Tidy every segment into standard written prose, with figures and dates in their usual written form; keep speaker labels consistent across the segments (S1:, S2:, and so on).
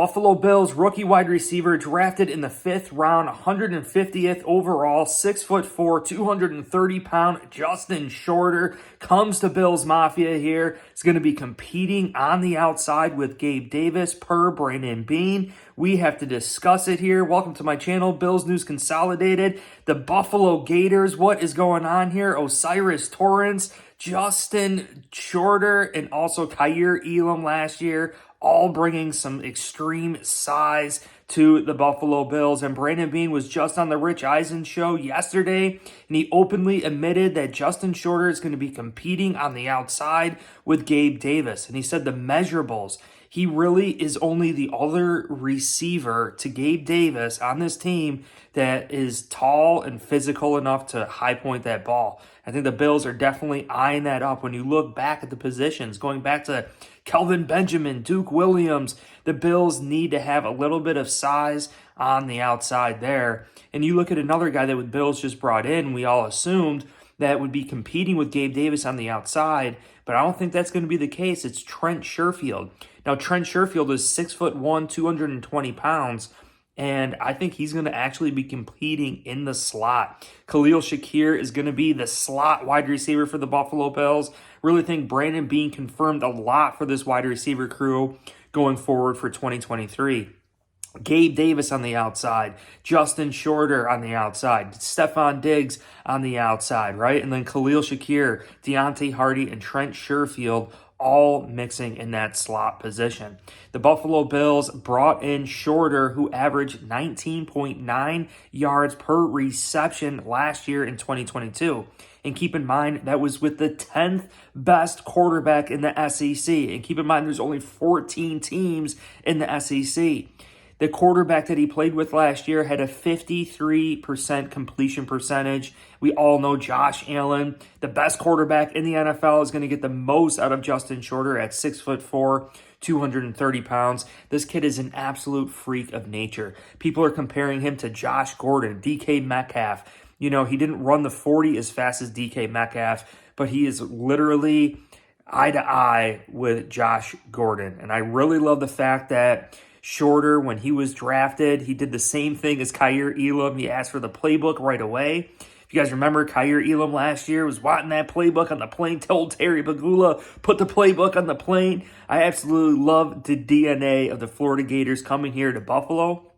S1: Buffalo Bills rookie wide receiver drafted in the 5th round, 150th overall, 6'4", 230-pound Justin Shorter comes to Bills Mafia here. He's going to be competing on the outside with Gabe Davis per Brandon Beane. We have to discuss it here. Welcome to my channel, Bills News Consolidated. The Buffalo Gators, what is going on here? Torrence, Justin Shorter, and also Kaiir Elam last year, all bringing some extreme size to the Buffalo Bills. And Brandon Beane was just on the Rich Eisen show yesterday, and he openly admitted that Justin Shorter is going to be competing on the outside with Gabe Davis. And he said the measurables, he really is only the other receiver to Gabe Davis on this team that is tall and physical enough to high point that ball. I think the Bills are definitely eyeing that up. When you look back at the positions, going back to Kelvin Benjamin, Duke Williams, the Bills need to have a little bit of size on the outside there. And you look at another guy that the Bills just brought in, we all assumed that would be competing with Gabe Davis on the outside, but I don't think that's going to be the case. It's Trent Sherfield. Now, Trent Sherfield is 6'1", 220 pounds, and I think he's going to actually be competing in the slot. Khalil Shakir is going to be the slot wide receiver for the Buffalo Bills. Really think Brandon Beane confirmed a lot for this wide receiver crew going forward for 2023. Gabe Davis on the outside, Justin Shorter on the outside, Stephon Diggs on the outside, right? And then Khalil Shakir, Deontay Hardy, and Trent Sherfield all mixing in that slot position. The Buffalo Bills brought in Shorter, who averaged 19.9 yards per reception last year in 2022. And keep in mind, that was with the 10th best quarterback in the SEC. And keep in mind, there's only 14 teams in the SEC. The quarterback that he played with last year had a 53% completion percentage. We all know Josh Allen, the best quarterback in the NFL, is going to get the most out of Justin Shorter at 6'4", 230 pounds. This kid is an absolute freak of nature. People are comparing him to Josh Gordon, DK Metcalf. You know, he didn't run the 40 as fast as DK Metcalf, but he is literally eye to eye with Josh Gordon. And I really love the fact that Shorter, when he was drafted, he did the same thing as Kaiir Elam. He asked for the playbook right away. If you guys remember, Kaiir Elam last year was wanting that playbook on the plane, told Terry Pegula, put the playbook on the plane. I absolutely love the DNA of the Florida Gators coming here to Buffalo.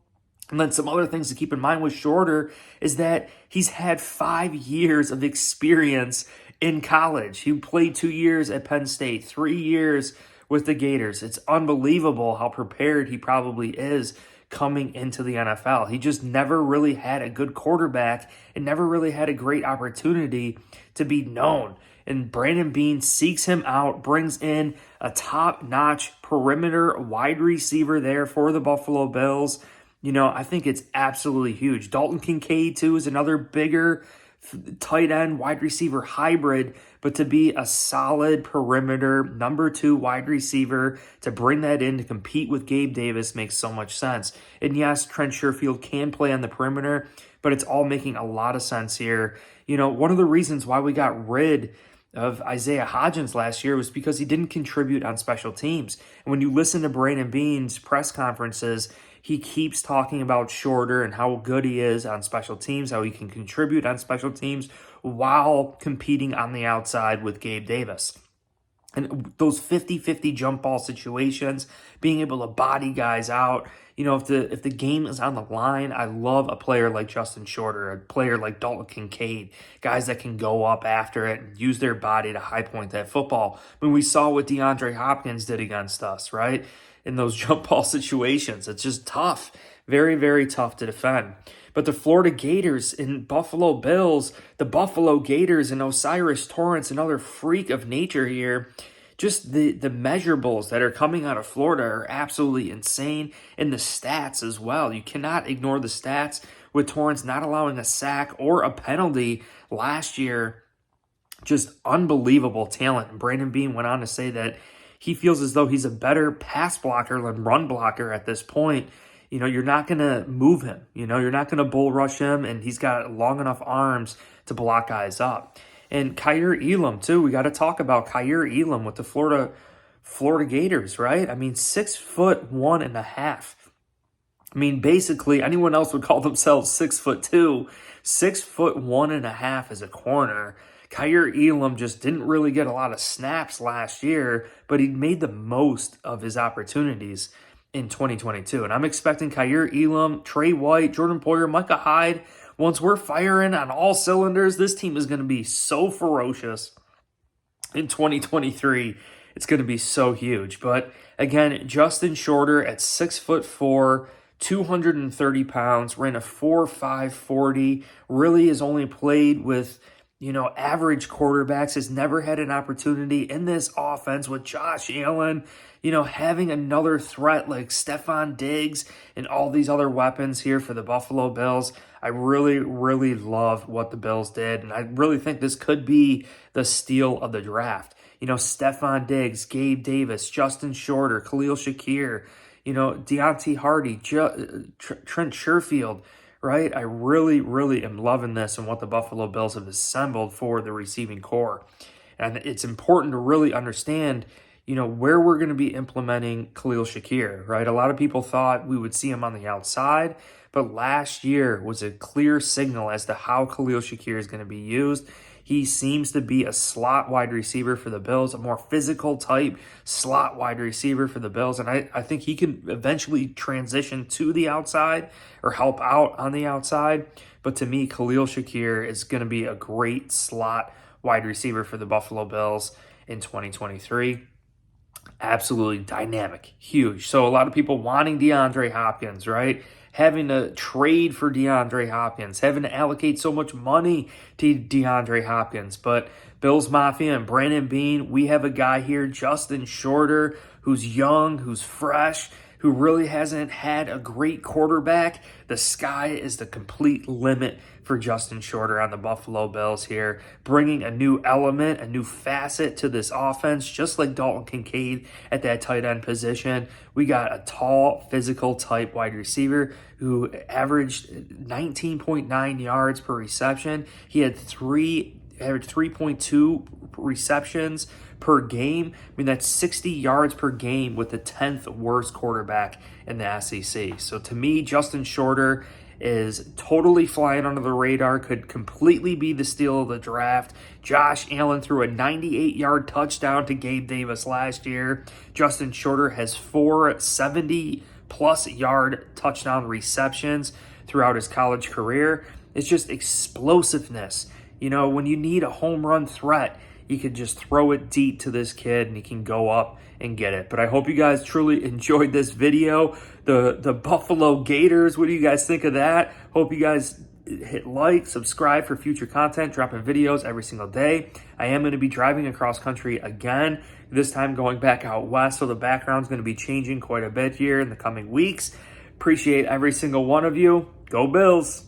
S1: And then some other things to keep in mind with Shorter is that he's had 5 years of experience in college. He played 2 years at Penn State, 3 years with the Gators. It's unbelievable how prepared he probably is coming into the NFL. He just never really had a good quarterback and never really had a great opportunity to be known. And Brandon Beane seeks him out, brings in a top-notch perimeter wide receiver there for the Buffalo Bills. You know, I think it's absolutely huge. Dalton Kincaid, too, is another bigger tight end wide receiver hybrid, but to be a solid perimeter number 2 wide receiver, to bring that in to compete with Gabe Davis makes so much sense. And yes, Trent Sherfield can play on the perimeter, but it's all making a lot of sense here. You know, one of the reasons why we got rid of Isaiah Hodgins last year was because he didn't contribute on special teams. And when you listen to Brandon Beane's press conferences, he keeps talking about Shorter and how good he is on special teams, how he can contribute on special teams while competing on the outside with Gabe Davis. And those 50-50 jump ball situations, being able to body guys out, you know, if the game is on the line, I love a player like Justin Shorter, a player like Dalton Kincaid, guys that can go up after it and use their body to high point that football. I mean, we saw what DeAndre Hopkins did against us, right? In those jump ball situations. It's just tough. Very, very tough to defend. But the Florida Gators and Buffalo Bills, the Buffalo Gators and Torrence, another freak of nature here. Just the measurables that are coming out of Florida are absolutely insane. And the stats as well. You cannot ignore the stats with Torrence not allowing a sack or a penalty last year. Just unbelievable talent. And Brandon Beane went on to say that he feels as though he's a better pass blocker than run blocker at this point. You know, you're not going to move him. You know, you're not going to bull rush him, and he's got long enough arms to block guys up. And Kaiir Elam, too. We got to talk about Kaiir Elam with the Florida Florida Gators, right? I mean, 6'1.5". I mean, basically, anyone else would call themselves 6'2". 6'1.5" as a corner. Kaiir Elam just didn't really get a lot of snaps last year, but he made the most of his opportunities in 2022. And I'm expecting Kaiir Elam, Trey White, Jordan Poyer, Micah Hyde. Once we're firing on all cylinders, this team is going to be so ferocious in 2023. It's going to be so huge. But again, Justin Shorter at 6'4", 230 pounds, ran a 4.5 40, really has only played with, average quarterbacks, has never had an opportunity in this offense with Josh Allen, having another threat like Stephon Diggs and all these other weapons here for the Buffalo Bills. I really, really love what the Bills did, and I really think this could be the steal of the draft. Stephon Diggs, Gabe Davis, Justin Shorter, Khalil Shakir, Deontay Hardy, Trent Sherfield, right? I really, really am loving this and what the Buffalo Bills have assembled for the receiving core. And it's important to really understand, where we're going to be implementing Khalil Shakir, right? A lot of people thought we would see him on the outside, but last year was a clear signal as to how Khalil Shakir is going to be used. He seems to be a slot wide receiver for the Bills, a more physical type slot wide receiver for the Bills. And I think he can eventually transition to the outside or help out on the outside. But to me, Khalil Shakir is going to be a great slot wide receiver for the Buffalo Bills in 2023. Absolutely dynamic, huge. So a lot of people wanting DeAndre Hopkins, right? Having to trade for DeAndre Hopkins, having to allocate so much money to DeAndre Hopkins. But Bills Mafia and Brandon Beane, we have a guy here, Justin Shorter, who's young, who's fresh, who really hasn't had a great quarterback. The sky is the complete limit for Justin Shorter on the Buffalo Bills here, bringing a new element, a new facet to this offense, just like Dalton Kincaid at that tight end position. We got a tall, physical type wide receiver who averaged 19.9 yards per reception. He had 3.2 receptions per game. I mean, that's 60 yards per game with the 10th worst quarterback in the SEC. So to me, Justin Shorter is totally flying under the radar, could completely be the steal of the draft. Josh Allen threw a 98-yard touchdown to Gabe Davis last year. Justin Shorter has 4 70-plus yard touchdown receptions throughout his college career. It's just explosiveness. When you need a home run threat, you could just throw it deep to this kid and he can go up and get it. But I hope you guys truly enjoyed this video. The Buffalo Gators, what do you guys think of that? Hope you guys hit like, subscribe for future content, dropping videos every single day. I am going to be driving across country again, this time going back out west, so the background's going to be changing quite a bit here in the coming weeks. Appreciate every single one of you. Go Bills!